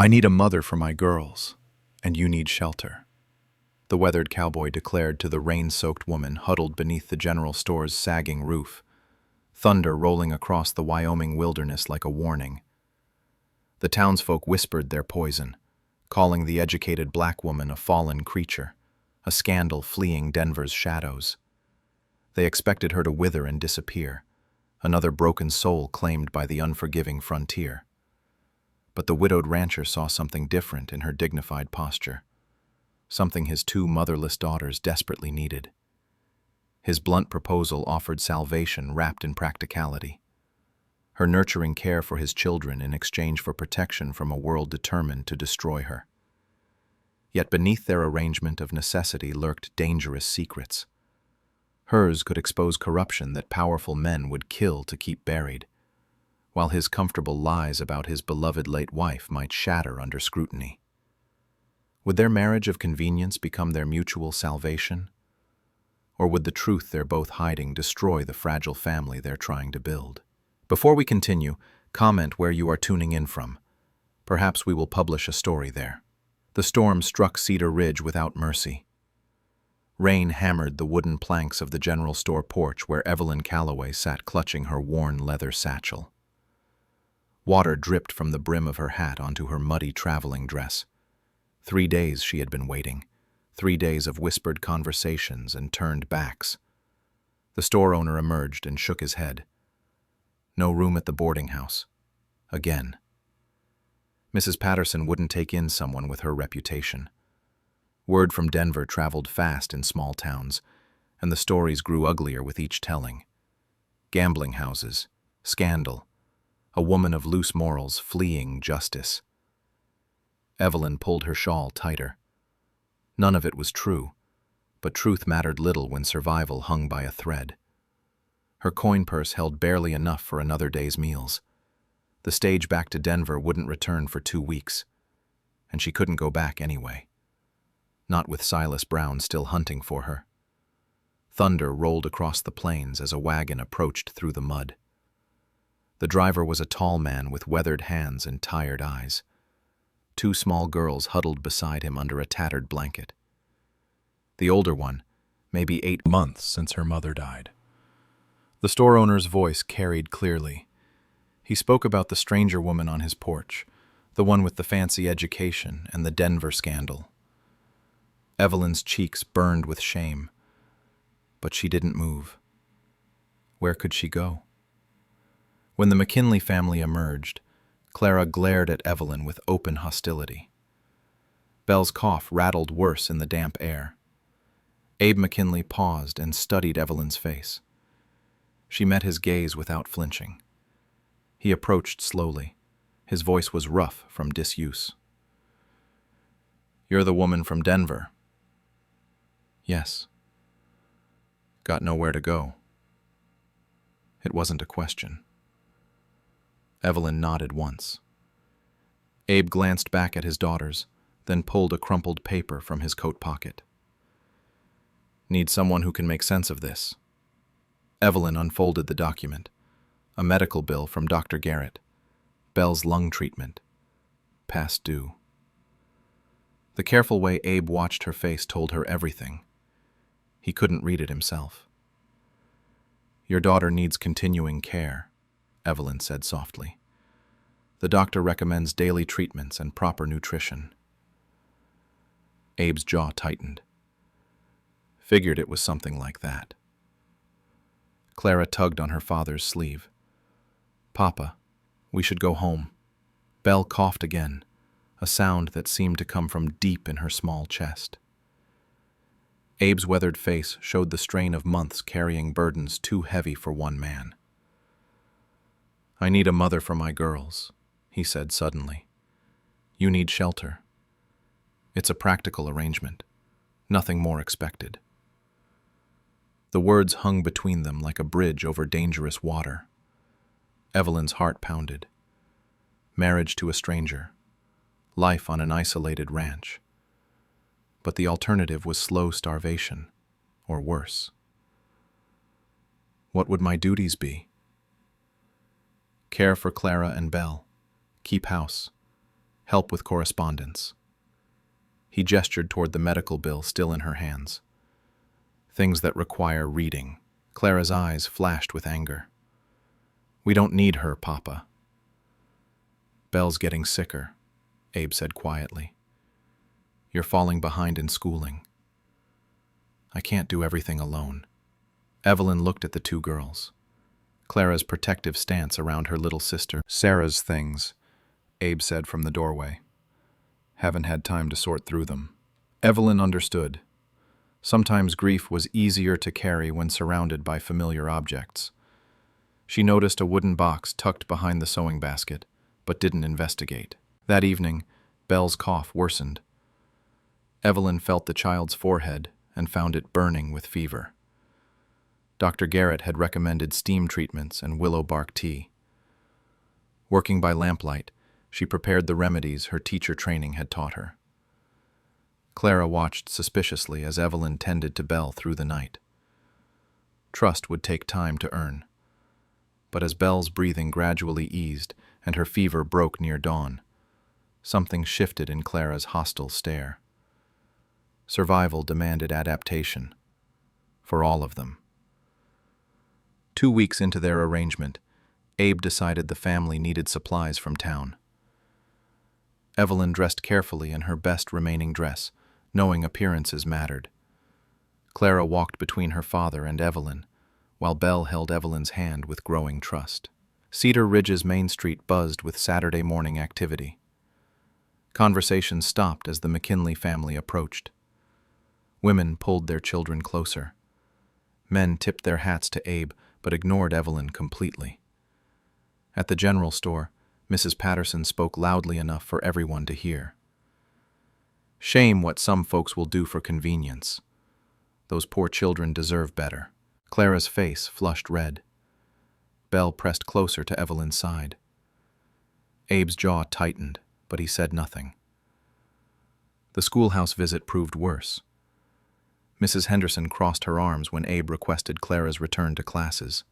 I need a mother for my girls, and you need shelter, the weathered cowboy declared to the rain-soaked woman huddled beneath the general store's sagging roof, thunder rolling across the Wyoming wilderness like a warning. The townsfolk whispered their poison, calling the educated black woman a fallen creature, a scandal fleeing Denver's shadows. They expected her to wither and disappear, another broken soul claimed by the unforgiving frontier. But the widowed rancher saw something different in her dignified posture, something his two motherless daughters desperately needed. His blunt proposal offered salvation wrapped in practicality, her nurturing care for his children in exchange for protection from a world determined to destroy her. Yet beneath their arrangement of necessity lurked dangerous secrets. Hers could expose corruption that powerful men would kill to keep buried, while his comfortable lies about his beloved late wife might shatter under scrutiny. Would their marriage of convenience become their mutual salvation? Or would the truth they're both hiding destroy the fragile family they're trying to build? Before we continue, comment where you are tuning in from. Perhaps we will publish a story there. The storm struck Cedar Ridge without mercy. Rain hammered the wooden planks of the general store porch where Evelyn Calloway sat clutching her worn leather satchel. Water dripped from the brim of her hat onto her muddy traveling dress. 3 days she had been waiting, 3 days of whispered conversations and turned backs. The store owner emerged and shook his head. No room at the boarding house. Again. Mrs. Patterson wouldn't take in someone with her reputation. Word from Denver traveled fast in small towns, and the stories grew uglier with each telling. Gambling houses, scandal, a woman of loose morals fleeing justice. Evelyn pulled her shawl tighter. None of it was true, but truth mattered little when survival hung by a thread. Her coin purse held barely enough for another day's meals. The stage back to Denver wouldn't return for 2 weeks, and she couldn't go back anyway. Not with Silas Brown still hunting for her. Thunder rolled across the plains as a wagon approached through the mud. The driver was a tall man with weathered hands and tired eyes. 2 small girls huddled beside him under a tattered blanket. The older one, maybe 8 months since her mother died. The store owner's voice carried clearly. He spoke about the stranger woman on his porch, the one with the fancy education and the Denver scandal. Evelyn's cheeks burned with shame, but she didn't move. Where could she go? When the McKinley family emerged, Clara glared at Evelyn with open hostility. Belle's cough rattled worse in the damp air. Abe McKinley paused and studied Evelyn's face. She met his gaze without flinching. He approached slowly. His voice was rough from disuse. "You're the woman from Denver." "Yes." "Got nowhere to go?" It wasn't a question. Evelyn nodded once. Abe glanced back at his daughters, then pulled a crumpled paper from his coat pocket. "Need someone who can make sense of this." Evelyn unfolded the document. A medical bill from Dr. Garrett. Belle's lung treatment. Past due. The careful way Abe watched her face told her everything. He couldn't read it himself. "Your daughter needs continuing care," Evelyn said softly. "The doctor recommends daily treatments and proper nutrition." Abe's jaw tightened. Figured it was something like that. Clara tugged on her father's sleeve. "Papa, we should go home." Belle coughed again, a sound that seemed to come from deep in her small chest. Abe's weathered face showed the strain of months carrying burdens too heavy for one man. "I need a mother for my girls," he said suddenly. "You need shelter. It's a practical arrangement, nothing more expected." The words hung between them like a bridge over dangerous water. Evelyn's heart pounded. Marriage to a stranger. Life on an isolated ranch. But the alternative was slow starvation, or worse. What would my duties be? Care for Clara and Belle. Keep house. Help with correspondence. He gestured toward the medical bill still in her hands. Things that require reading. Clara's eyes flashed with anger. We don't need her, Papa. Belle's getting sicker, Abe said quietly. You're falling behind in schooling. I can't do everything alone. Evelyn looked at the two girls. Clara's protective stance around her little sister. Sarah's things, Abe said from the doorway. Haven't had time to sort through them. Evelyn understood. Sometimes grief was easier to carry when surrounded by familiar objects. She noticed a wooden box tucked behind the sewing basket, but didn't investigate. That evening, Belle's cough worsened. Evelyn felt the child's forehead and found it burning with fever. Dr. Garrett had recommended steam treatments and willow bark tea. Working by lamplight, she prepared the remedies her teacher training had taught her. Clara watched suspiciously as Evelyn tended to Belle through the night. Trust would take time to earn. But as Belle's breathing gradually eased and her fever broke near dawn, something shifted in Clara's hostile stare. Survival demanded adaptation. For all of them. 2 weeks into their arrangement, Abe decided the family needed supplies from town. Evelyn dressed carefully in her best remaining dress, knowing appearances mattered. Clara walked between her father and Evelyn, while Belle held Evelyn's hand with growing trust. Cedar Ridge's Main Street buzzed with Saturday morning activity. Conversations stopped as the McKinley family approached. Women pulled their children closer. Men tipped their hats to Abe, but ignored Evelyn completely. At the general store, Mrs. Patterson spoke loudly enough for everyone to hear. Shame what some folks will do for convenience. Those poor children deserve better. Clara's face flushed red. Belle pressed closer to Evelyn's side. Abe's jaw tightened, but he said nothing. The schoolhouse visit proved worse. Mrs. Henderson crossed her arms when Abe requested Clara's return to classes.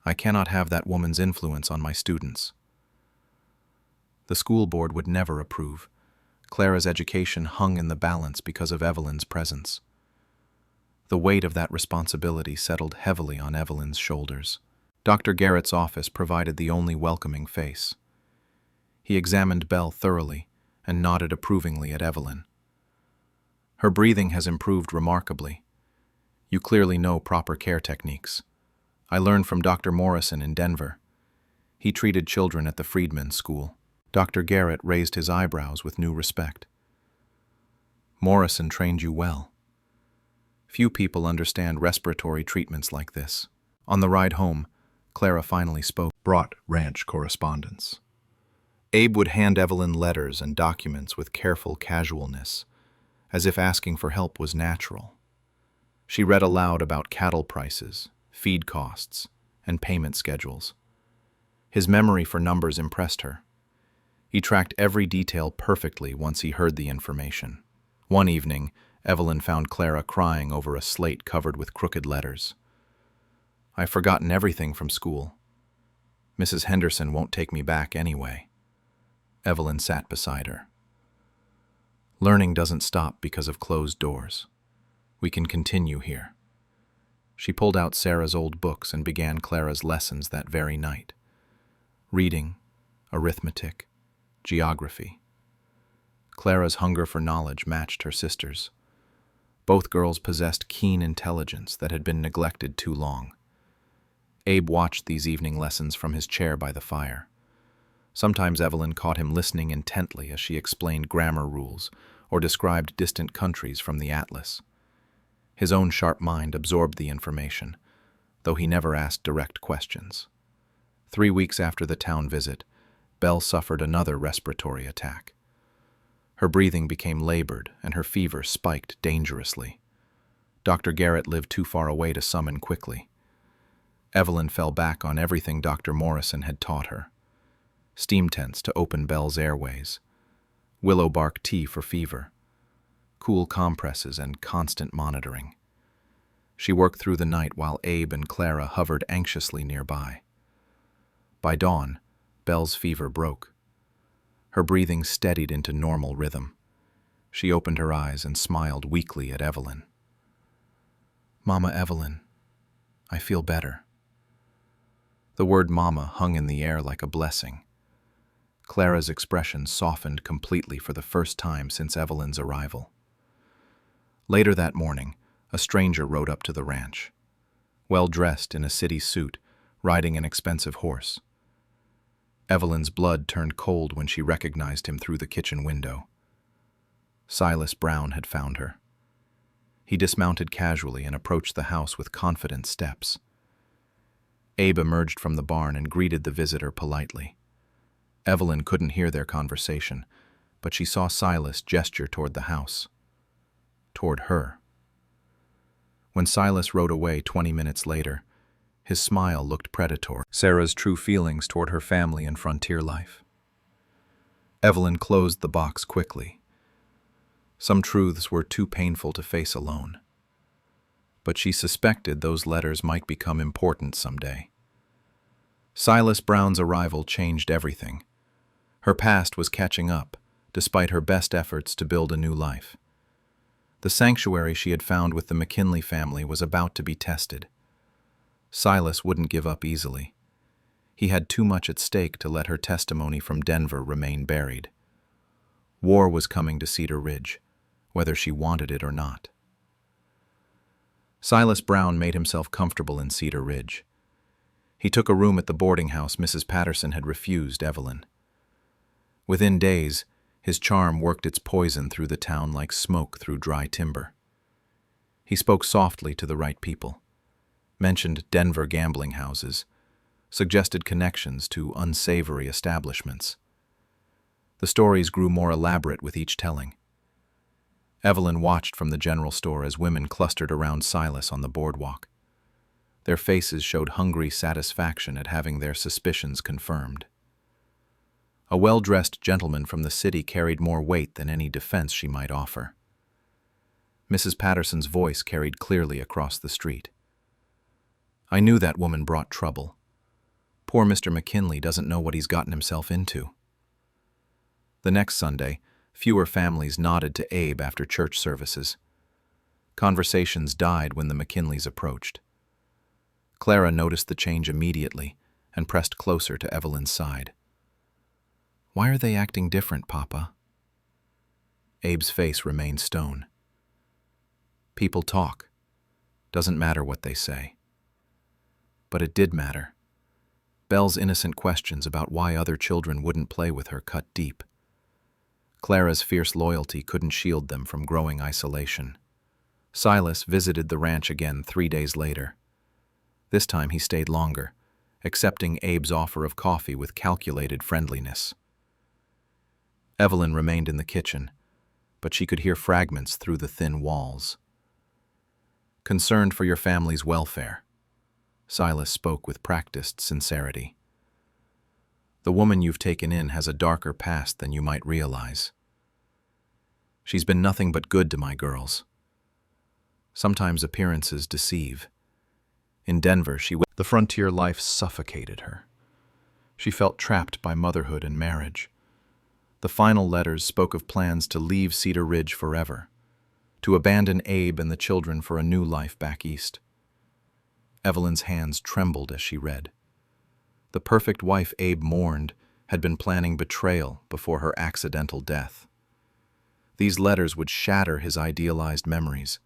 I cannot have that woman's influence on my students. The school board would never approve. Clara's education hung in the balance because of Evelyn's presence. The weight of that responsibility settled heavily on Evelyn's shoulders. Dr. Garrett's office provided the only welcoming face. He examined Belle thoroughly and nodded approvingly at Evelyn. Her breathing has improved remarkably. You clearly know proper care techniques. I learned from Dr. Morrison in Denver. He treated children at the Friedman School. Dr. Garrett raised his eyebrows with new respect. Morrison trained you well. Few people understand respiratory treatments like this. On the ride home, Clara finally spoke. Brought ranch correspondence. Abe would hand Evelyn letters and documents with careful casualness, as if asking for help was natural. She read aloud about cattle prices, feed costs, and payment schedules. His memory for numbers impressed her. He tracked every detail perfectly once he heard the information. One evening, Evelyn found Clara crying over a slate covered with crooked letters. I've forgotten everything from school. Mrs. Henderson won't take me back anyway. Evelyn sat beside her. Learning doesn't stop because of closed doors. We can continue here. She pulled out Sarah's old books and began Clara's lessons that very night. Reading, arithmetic, geography. Clara's hunger for knowledge matched her sister's. Both girls possessed keen intelligence that had been neglected too long. Abe watched these evening lessons from his chair by the fire. Sometimes Evelyn caught him listening intently as she explained grammar rules or described distant countries from the atlas. His own sharp mind absorbed the information, though he never asked direct questions. 3 weeks after the town visit, Belle suffered another respiratory attack. Her breathing became labored and her fever spiked dangerously. Dr. Garrett lived too far away to summon quickly. Evelyn fell back on everything Dr. Morrison had taught her. Steam tents to open Belle's airways, willow bark tea for fever, cool compresses and constant monitoring. She worked through the night while Abe and Clara hovered anxiously nearby. By dawn, Belle's fever broke. Her breathing steadied into normal rhythm. She opened her eyes and smiled weakly at Evelyn. "Mama Evelyn, I feel better." The word mama hung in the air like a blessing. Clara's expression softened completely for the first time since Evelyn's arrival. Later that morning, a stranger rode up to the ranch, well dressed in a city suit, riding an expensive horse. Evelyn's blood turned cold when she recognized him through the kitchen window. Silas Brown had found her. He dismounted casually and approached the house with confident steps. Abe emerged from the barn and greeted the visitor politely. Evelyn couldn't hear their conversation, but she saw Silas gesture toward the house. Toward her. When Silas rode away 20 minutes later, his smile looked predatory. Sarah's true feelings toward her family and frontier life. Evelyn closed the box quickly. Some truths were too painful to face alone. But she suspected those letters might become important someday. Silas Brown's arrival changed everything. Her past was catching up, despite her best efforts to build a new life. The sanctuary she had found with the McKinley family was about to be tested. Silas wouldn't give up easily. He had too much at stake to let her testimony from Denver remain buried. War was coming to Cedar Ridge, whether she wanted it or not. Silas Brown made himself comfortable in Cedar Ridge. He took a room at the boarding house Mrs. Patterson had refused Evelyn. Within days, his charm worked its poison through the town like smoke through dry timber. He spoke softly to the right people, mentioned Denver gambling houses, suggested connections to unsavory establishments. The stories grew more elaborate with each telling. Evelyn watched from the general store as women clustered around Silas on the boardwalk. Their faces showed hungry satisfaction at having their suspicions confirmed. A well-dressed gentleman from the city carried more weight than any defense she might offer. Mrs. Patterson's voice carried clearly across the street. "I knew that woman brought trouble. Poor Mr. McKinley doesn't know what he's gotten himself into." The next Sunday, fewer families nodded to Abe after church services. Conversations died when the McKinleys approached. Clara noticed the change immediately and pressed closer to Evelyn's side. "Why are they acting different, Papa?" Abe's face remained stone. "People talk. Doesn't matter what they say." But it did matter. Belle's innocent questions about why other children wouldn't play with her cut deep. Clara's fierce loyalty couldn't shield them from growing isolation. Silas visited the ranch again 3 days later. This time he stayed longer, accepting Abe's offer of coffee with calculated friendliness. Evelyn remained in the kitchen, but she could hear fragments through the thin walls. "Concerned for your family's welfare," Silas spoke with practiced sincerity. "The woman you've taken in has a darker past than you might realize. She's been nothing but good to my girls. Sometimes appearances deceive. In Denver, the frontier life suffocated her. She felt trapped by motherhood and marriage. The final letters spoke of plans to leave Cedar Ridge forever, to abandon Abe and the children for a new life back east. Evelyn's hands trembled as she read. The perfect wife Abe mourned had been planning betrayal before her accidental death. These letters would shatter his idealized memories,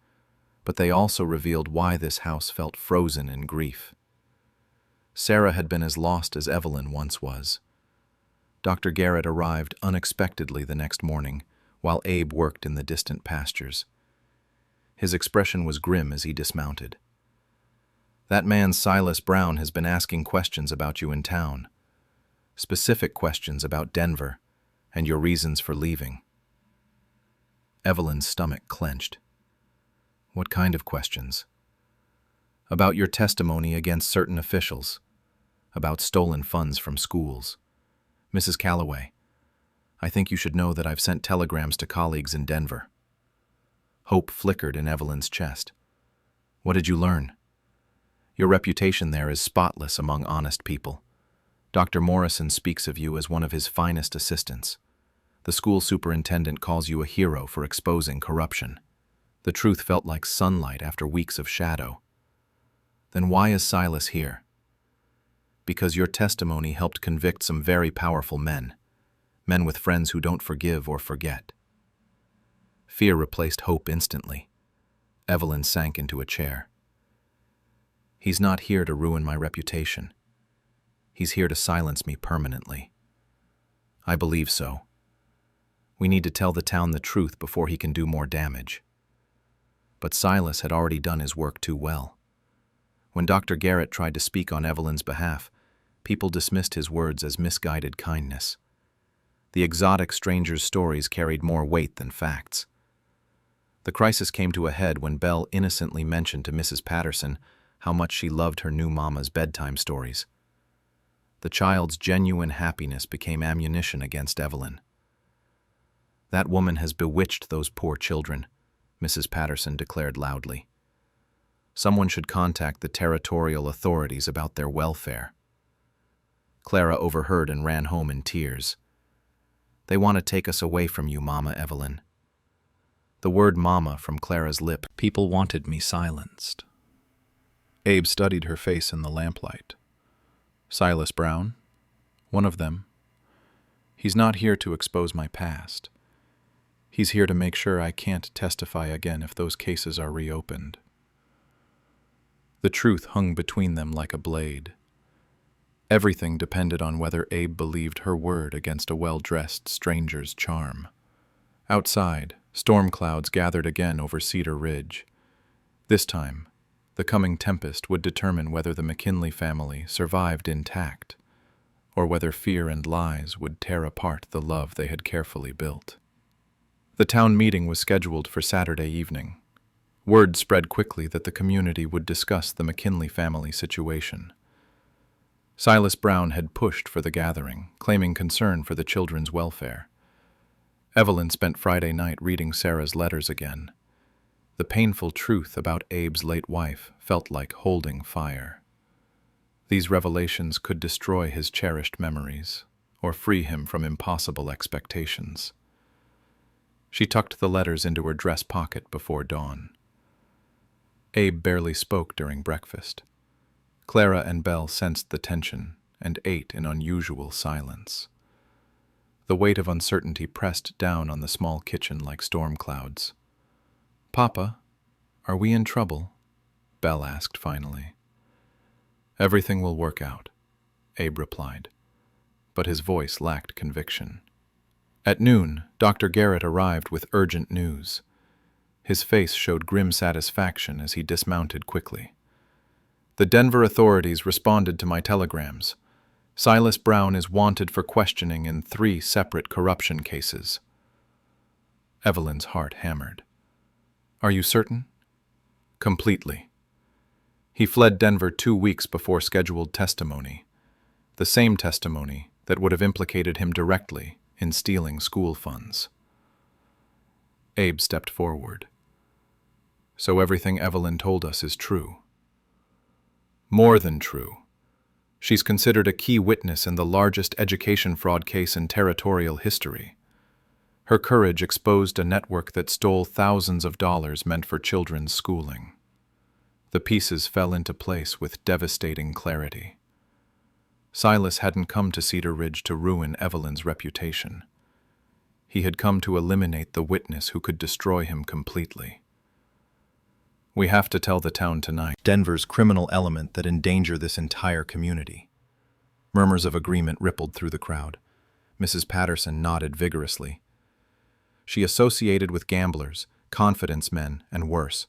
but they also revealed why this house felt frozen in grief. Sarah had been as lost as Evelyn once was. Dr. Garrett arrived unexpectedly the next morning, while Abe worked in the distant pastures. His expression was grim as he dismounted. "That man Silas Brown has been asking questions about you in town. Specific questions about Denver and your reasons for leaving." Evelyn's stomach clenched. "What kind of questions?" "About your testimony against certain officials. About stolen funds from schools. Mrs. Calloway, I think you should know that I've sent telegrams to colleagues in Denver." Hope flickered in Evelyn's chest. "What did you learn?" "Your reputation there is spotless among honest people. Dr. Morrison speaks of you as one of his finest assistants. The school superintendent calls you a hero for exposing corruption. The truth felt like sunlight after weeks of shadow. Then why is Silas here? Because your testimony helped convict some very powerful men with friends who don't forgive or forget. Fear replaced hope instantly. Evelyn sank into a chair. He's not here to ruin my reputation. He's here to silence me permanently. I believe so. We need to tell the town the truth before he can do more damage. But Silas had already done his work too well. When Dr. Garrett tried to speak on Evelyn's behalf, people dismissed his words as misguided kindness. The exotic stranger's stories carried more weight than facts. The crisis came to a head when Belle innocently mentioned to Mrs. Patterson how much she loved her new mama's bedtime stories. The child's genuine happiness became ammunition against Evelyn. That woman has bewitched those poor children, Mrs. Patterson declared loudly. Someone should contact the territorial authorities about their welfare. Clara overheard and ran home in tears. They want to take us away from you, Mama Evelyn. The word Mama from Clara's lip. People wanted me silenced. Abe studied her face in the lamplight. Silas Brown, one of them. He's not here to expose my past. He's here to make sure I can't testify again if those cases are reopened. The truth hung between them like a blade. Everything depended on whether Abe believed her word against a well-dressed stranger's charm. Outside, storm clouds gathered again over Cedar Ridge. This time, the coming tempest would determine whether the McKinley family survived intact, or whether fear and lies would tear apart the love they had carefully built. The town meeting was scheduled for Saturday evening. Word spread quickly that the community would discuss the McKinley family situation. Silas Brown had pushed for the gathering, claiming concern for the children's welfare. Evelyn spent Friday night reading Sarah's letters again. The painful truth about Abe's late wife felt like holding fire. These revelations could destroy his cherished memories, or free him from impossible expectations. She tucked the letters into her dress pocket before dawn. Abe barely spoke during breakfast. Clara and Belle sensed the tension and ate in unusual silence. The weight of uncertainty pressed down on the small kitchen like storm clouds. "Papa, are we in trouble?" Belle asked finally. "Everything will work out," Abe replied, but his voice lacked conviction. At noon, Dr. Garrett arrived with urgent news. His face showed grim satisfaction as he dismounted quickly. "The Denver authorities responded to my telegrams. Silas Brown is wanted for questioning in 3 separate corruption cases." Evelyn's heart hammered. "Are you certain?" "Completely. He fled Denver 2 weeks before scheduled testimony, the same testimony that would have implicated him directly in stealing school funds." Abe stepped forward. "So everything Evelyn told us is true?" "More than true. She's considered a key witness in the largest education fraud case in territorial history. Her courage exposed a network that stole thousands of dollars meant for children's schooling. The pieces fell into place with devastating clarity. Silas hadn't come to Cedar Ridge to ruin Evelyn's reputation. He had come to eliminate the witness who could destroy him completely. "We have to tell the town tonight." Denver's criminal element that endanger this entire community. Murmurs of agreement rippled through the crowd. Mrs. Patterson nodded vigorously. She associated with gamblers, confidence men, and worse.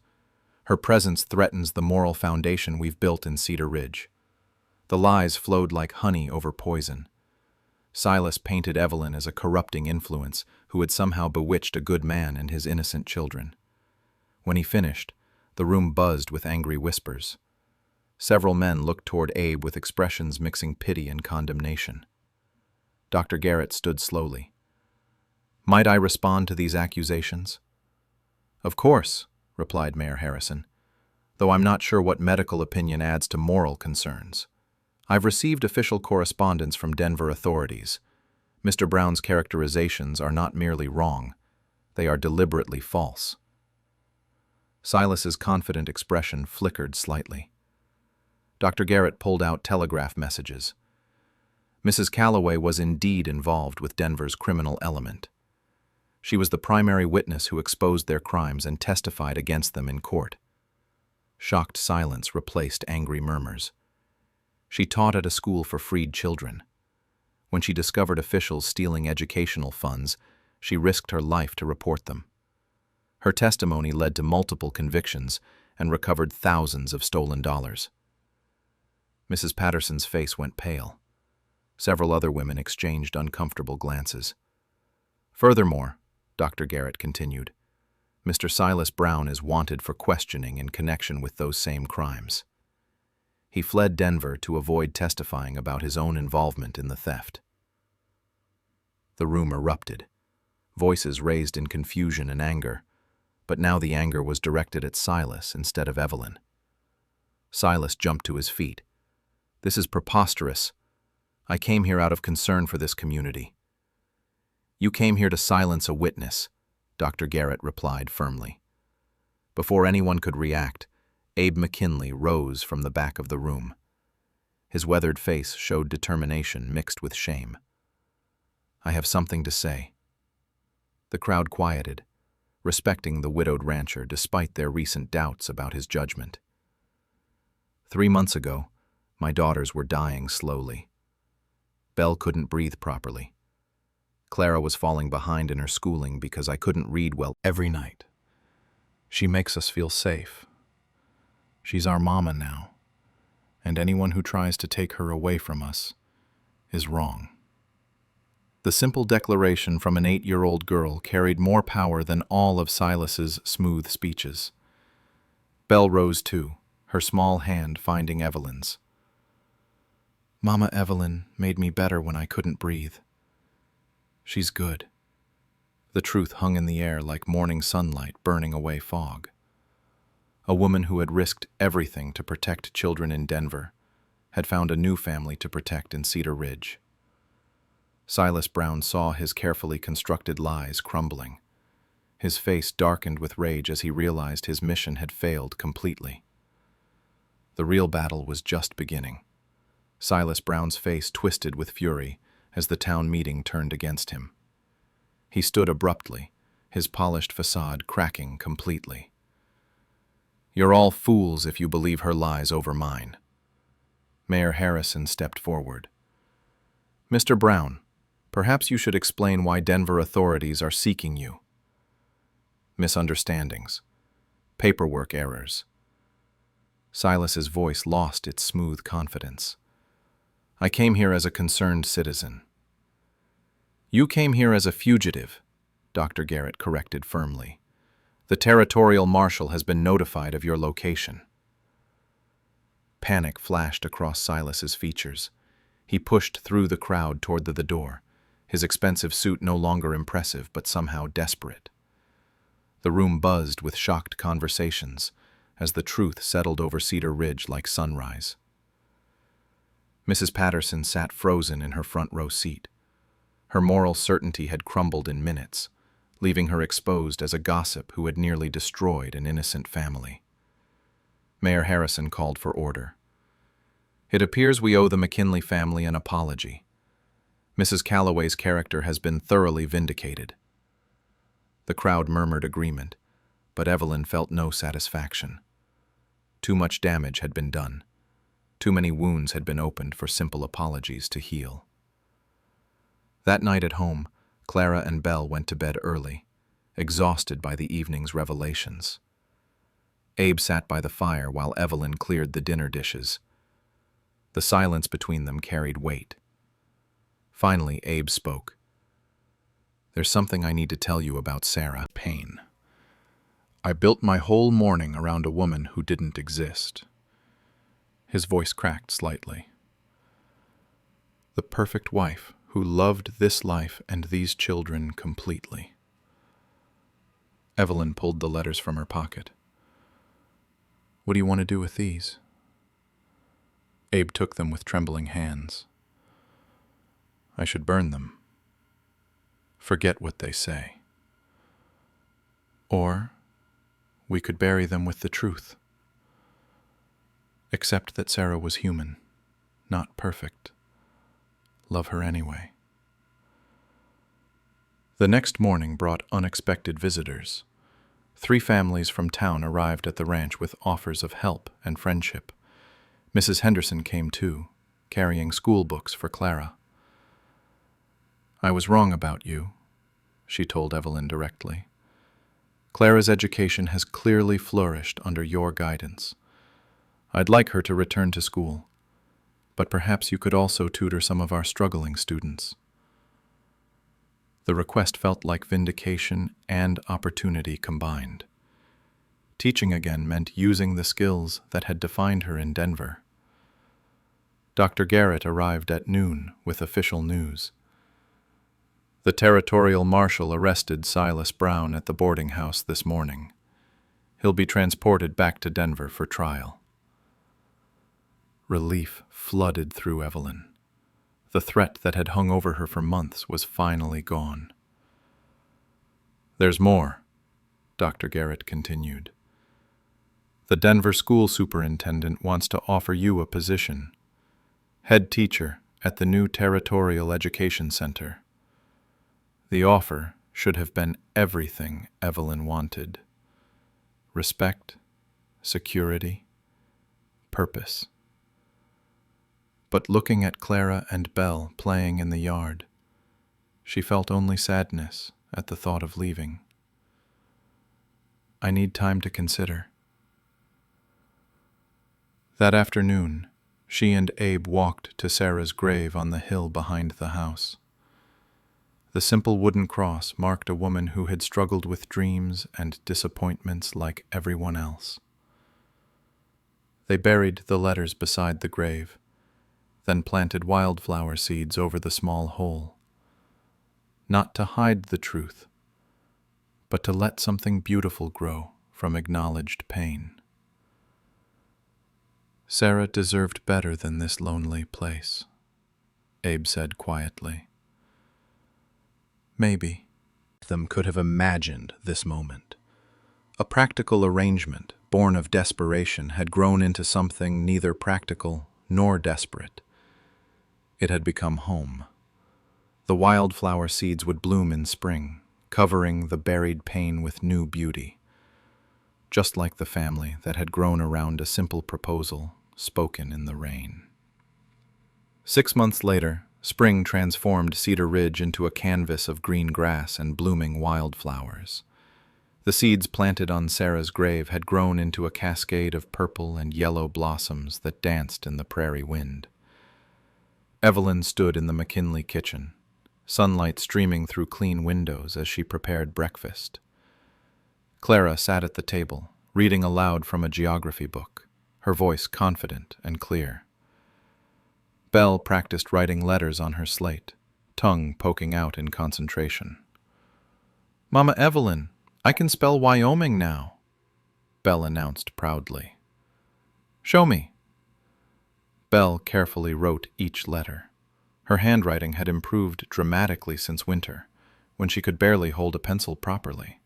Her presence threatens the moral foundation we've built in Cedar Ridge. The lies flowed like honey over poison. Silas painted Evelyn as a corrupting influence who had somehow bewitched a good man and his innocent children. When he finished, the room buzzed with angry whispers. Several men looked toward Abe with expressions mixing pity and condemnation. Dr. Garrett stood slowly. "Might I respond to these accusations?" "Of course," replied Mayor Harrison, "though I'm not sure what medical opinion adds to moral concerns. I've received official correspondence from Denver authorities. Mr. Brown's characterizations are not merely wrong, they are deliberately false. Silas's confident expression flickered slightly. Dr. Garrett pulled out telegraph messages. Mrs. Calloway was indeed involved with Denver's criminal element. She was the primary witness who exposed their crimes and testified against them in court. Shocked silence replaced angry murmurs. She taught at a school for freed children. When she discovered officials stealing educational funds, she risked her life to report them. Her testimony led to multiple convictions and recovered thousands of stolen dollars. Mrs. Patterson's face went pale. Several other women exchanged uncomfortable glances. Furthermore, Dr. Garrett continued, Mr. Silas Brown is wanted for questioning in connection with those same crimes. He fled Denver to avoid testifying about his own involvement in the theft. The room erupted. Voices raised in confusion and anger, but now the anger was directed at Silas instead of Evelyn. Silas jumped to his feet. "This is preposterous. I came here out of concern for this community." "You came here to silence a witness," Dr. Garrett replied firmly. Before anyone could react, Abe McKinley rose from the back of the room. His weathered face showed determination mixed with shame. "I have something to say." The crowd quieted, respecting the widowed rancher despite their recent doubts about his judgment. 3 months ago, my daughters were dying slowly. Belle couldn't breathe properly. Clara was falling behind in her schooling because I couldn't read well every night. She makes us feel safe. She's our mama now, and anyone who tries to take her away from us is wrong. The simple declaration from an 8-year-old girl carried more power than all of Silas's smooth speeches. Belle rose too, her small hand finding Evelyn's. "Mama Evelyn made me better when I couldn't breathe. She's good." The truth hung in the air like morning sunlight burning away fog. A woman who had risked everything to protect children in Denver had found a new family to protect in Cedar Ridge. Silas Brown saw his carefully constructed lies crumbling. His face darkened with rage as he realized his mission had failed completely. The real battle was just beginning. Silas Brown's face twisted with fury as the town meeting turned against him. He stood abruptly, his polished facade cracking completely. "You're all fools if you believe her lies over mine." Mayor Harrison stepped forward. "Mr. Brown, perhaps you should explain why Denver authorities are seeking you." "Misunderstandings. Paperwork errors." Silas's voice lost its smooth confidence. "I came here as a concerned citizen." "You came here as a fugitive," Dr. Garrett corrected firmly. "The territorial marshal has been notified of your location." Panic flashed across Silas's features. He pushed through the crowd toward the door, his expensive suit no longer impressive but somehow desperate. The room buzzed with shocked conversations as the truth settled over Cedar Ridge like sunrise. Mrs. Patterson sat frozen in her front row seat. Her moral certainty had crumbled in minutes, leaving her exposed as a gossip who had nearly destroyed an innocent family. Mayor Harrison called for order. "It appears we owe the McKinley family an apology. Mrs. Calloway's character has been thoroughly vindicated." The crowd murmured agreement, but Evelyn felt no satisfaction. Too much damage had been done. Too many wounds had been opened for simple apologies to heal. That night at home, Clara and Belle went to bed early, exhausted by the evening's revelations. Abe sat by the fire while Evelyn cleared the dinner dishes. The silence between them carried weight. Finally, Abe spoke. "There's something I need to tell you about Sarah Payne. I built my whole morning around a woman who didn't exist." His voice cracked slightly. "The perfect wife who loved this life and these children completely." Evelyn pulled the letters from her pocket. "What do you want to do with these?" Abe took them with trembling hands. "I should burn them," Forget what they say. Or we could bury them with the truth. Accept that Sarah was human, not perfect. Love her anyway. The next morning brought unexpected visitors. 3 families from town arrived at the ranch with offers of help and friendship. Mrs. Henderson came too, carrying school books for Clara. "I was wrong about you," she told Evelyn directly. "Clara's education has clearly flourished under your guidance. I'd like her to return to school, but perhaps you could also tutor some of our struggling students." The request felt like vindication and opportunity combined. Teaching again meant using the skills that had defined her in Denver. Dr. Garrett arrived at noon with official news. The territorial marshal arrested Silas Brown at the boarding house this morning. He'll be transported back to Denver for trial. Relief flooded through Evelyn. The threat that had hung over her for months was finally gone. "There's more," Dr. Garrett continued. "The Denver school superintendent wants to offer you a position, head teacher at the new Territorial Education Center. The offer should have been everything Evelyn wanted: respect, security, purpose. But looking at Clara and Belle playing in the yard, she felt only sadness at the thought of leaving. "I need time to consider." That afternoon, she and Abe walked to Sarah's grave on the hill behind the house. The simple wooden cross marked a woman who had struggled with dreams and disappointments like everyone else. They buried the letters beside the grave, then planted wildflower seeds over the small hole. Not to hide the truth, but to let something beautiful grow from acknowledged pain. "Sarah deserved better than this lonely place," Abe said quietly. Maybe them could have imagined this moment. A practical arrangement born of desperation had grown into something neither practical nor desperate. It had become home. The wildflower seeds would bloom in spring, covering the buried pain with new beauty, just like the family that had grown around a simple proposal spoken in the rain. 6 months later, spring transformed Cedar Ridge into a canvas of green grass and blooming wildflowers. The seeds planted on Sarah's grave had grown into a cascade of purple and yellow blossoms that danced in the prairie wind. Evelyn stood in the McKinley kitchen, sunlight streaming through clean windows as she prepared breakfast. Clara sat at the table, reading aloud from a geography book, her voice confident and clear. Belle practiced writing letters on her slate, tongue poking out in concentration. "Mama Evelyn, I can spell Wyoming now," Belle announced proudly. "Show me." Belle carefully wrote each letter. Her handwriting had improved dramatically since winter, when she could barely hold a pencil properly.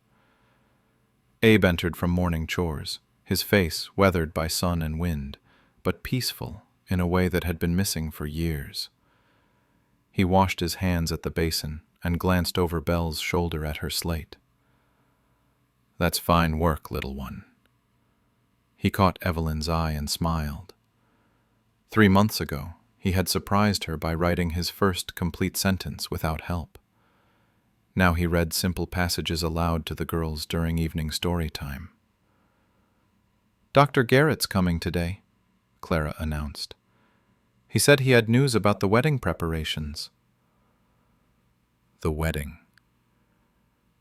Abe entered from morning chores, his face weathered by sun and wind, but peaceful in a way that had been missing for years. He washed his hands at the basin and glanced over Belle's shoulder at her slate. "That's fine work, little one." He caught Evelyn's eye and smiled. 3 months ago, he had surprised her by writing his first complete sentence without help. Now he read simple passages aloud to the girls during evening story time. "Dr. Garrett's coming today," Clara announced. "He said he had news about the wedding preparations." The wedding.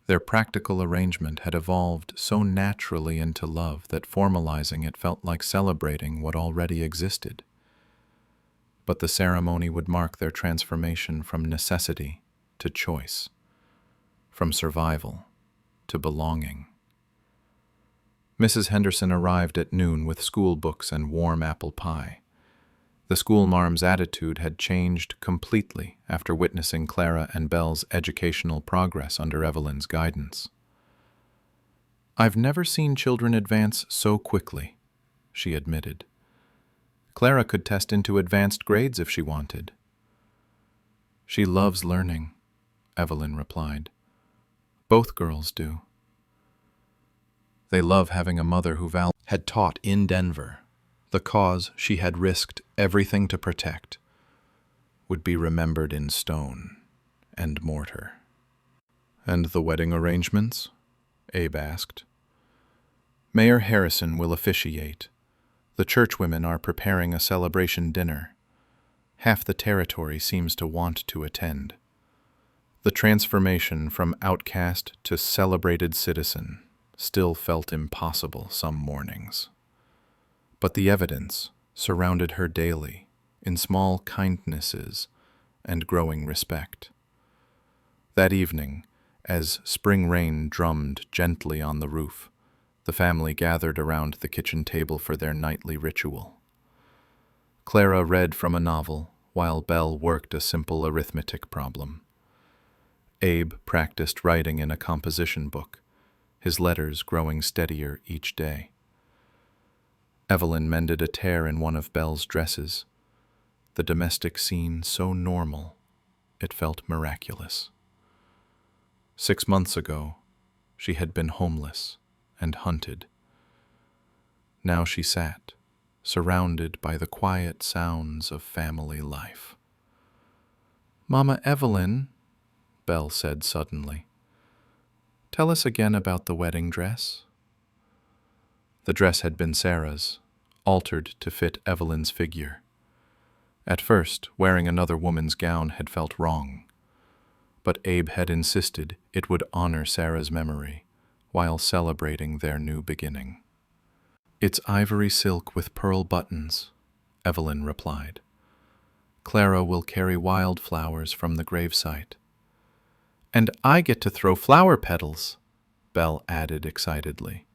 Their practical arrangement had evolved so naturally into love that formalizing it felt like celebrating what already existed. But the ceremony would mark their transformation from necessity to choice, from survival to belonging. Mrs. Henderson arrived at noon with school books and warm apple pie. The schoolmarm's attitude had changed completely after witnessing Clara and Belle's educational progress under Evelyn's guidance. "I've never seen children advance so quickly," she admitted. "Clara could test into advanced grades if she wanted." "She loves learning," Evelyn replied. "Both girls do. They love having a mother who had taught in Denver. The cause she had risked everything to protect would be remembered in stone and mortar." "And the wedding arrangements?" Abe asked. "Mayor Harrison will officiate. The churchwomen are preparing a celebration dinner. Half the territory seems to want to attend." The transformation from outcast to celebrated citizen still felt impossible some mornings. But the evidence surrounded her daily in small kindnesses and growing respect. That evening, as spring rain drummed gently on the roof, the family gathered around the kitchen table for their nightly ritual. Clara read from a novel while Belle worked a simple arithmetic problem. Abe practiced writing in a composition book, his letters growing steadier each day. Evelyn mended a tear in one of Belle's dresses, the domestic scene so normal it felt miraculous. 6 months ago, she had been homeless and hunted. Now she sat, surrounded by the quiet sounds of family life. "Mama Evelyn," Belle said suddenly, "tell us again about the wedding dress." The dress had been Sarah's, altered to fit Evelyn's figure. At first, wearing another woman's gown had felt wrong, but Abe had insisted it would honor Sarah's memory while celebrating their new beginning. "It's ivory silk with pearl buttons," Evelyn replied. "Clara will carry wildflowers from the gravesite." "And I get to throw flower petals," Belle added excitedly.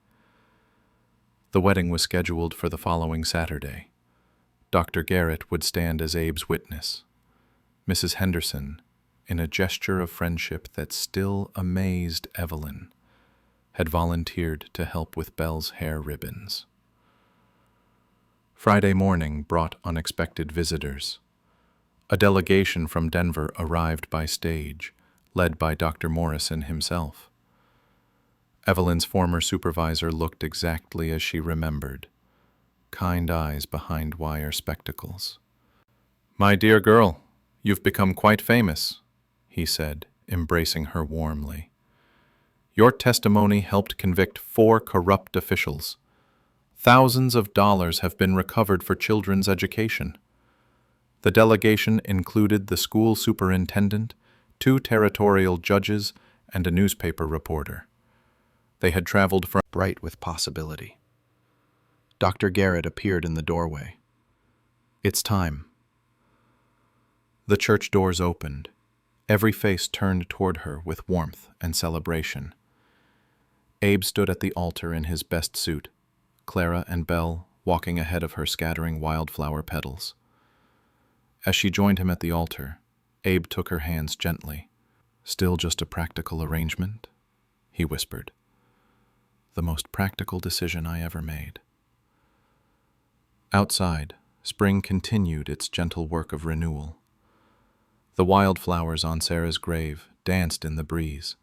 The wedding was scheduled for the following Saturday. Dr. Garrett would stand as Abe's witness. Mrs. Henderson, in a gesture of friendship that still amazed Evelyn, had volunteered to help with Belle's hair ribbons. Friday morning brought unexpected visitors. A delegation from Denver arrived by stage, led by Dr. Morrison himself. Evelyn's former supervisor looked exactly as she remembered, kind eyes behind wire spectacles. "My dear girl, you've become quite famous," he said, embracing her warmly. "Your testimony helped convict 4 corrupt officials. Thousands of dollars have been recovered for children's education." The delegation included the school superintendent, 2 territorial judges, and a newspaper reporter. They had traveled from bright with possibility. Dr. Garrett appeared in the doorway. "It's time." The church doors opened. Every face turned toward her with warmth and celebration. Abe stood at the altar in his best suit, Clara and Belle walking ahead of her scattering wildflower petals. As she joined him at the altar, Abe took her hands gently. "Still just a practical arrangement?" he whispered. "The most practical decision I ever made." Outside, spring continued its gentle work of renewal. The wildflowers on Sarah's grave danced in the breeze,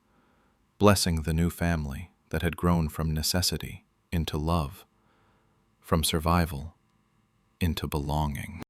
blessing the new family that had grown from necessity into love, from survival into belonging.